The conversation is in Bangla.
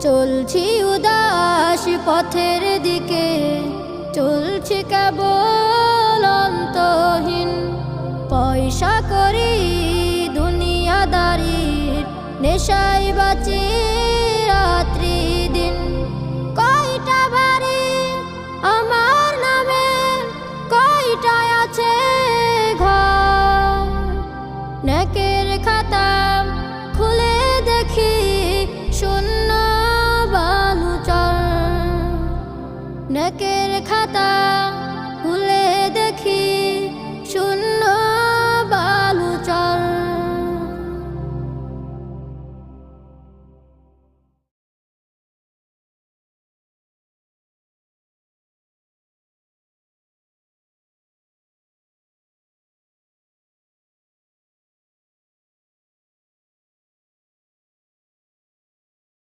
চলছি উদাস পথের দিকে, চলছি কেবল অন্তহীন। পয়সা করি দুনিয়াদারির নেশায় বাঁচি রাত্রি দিন। কয়টা বাড়ি আমার নামে, কয়টা আছে ঘর। নেকের খাতা খুলে দেখি শূন্য বালুচর। নেকের খাতা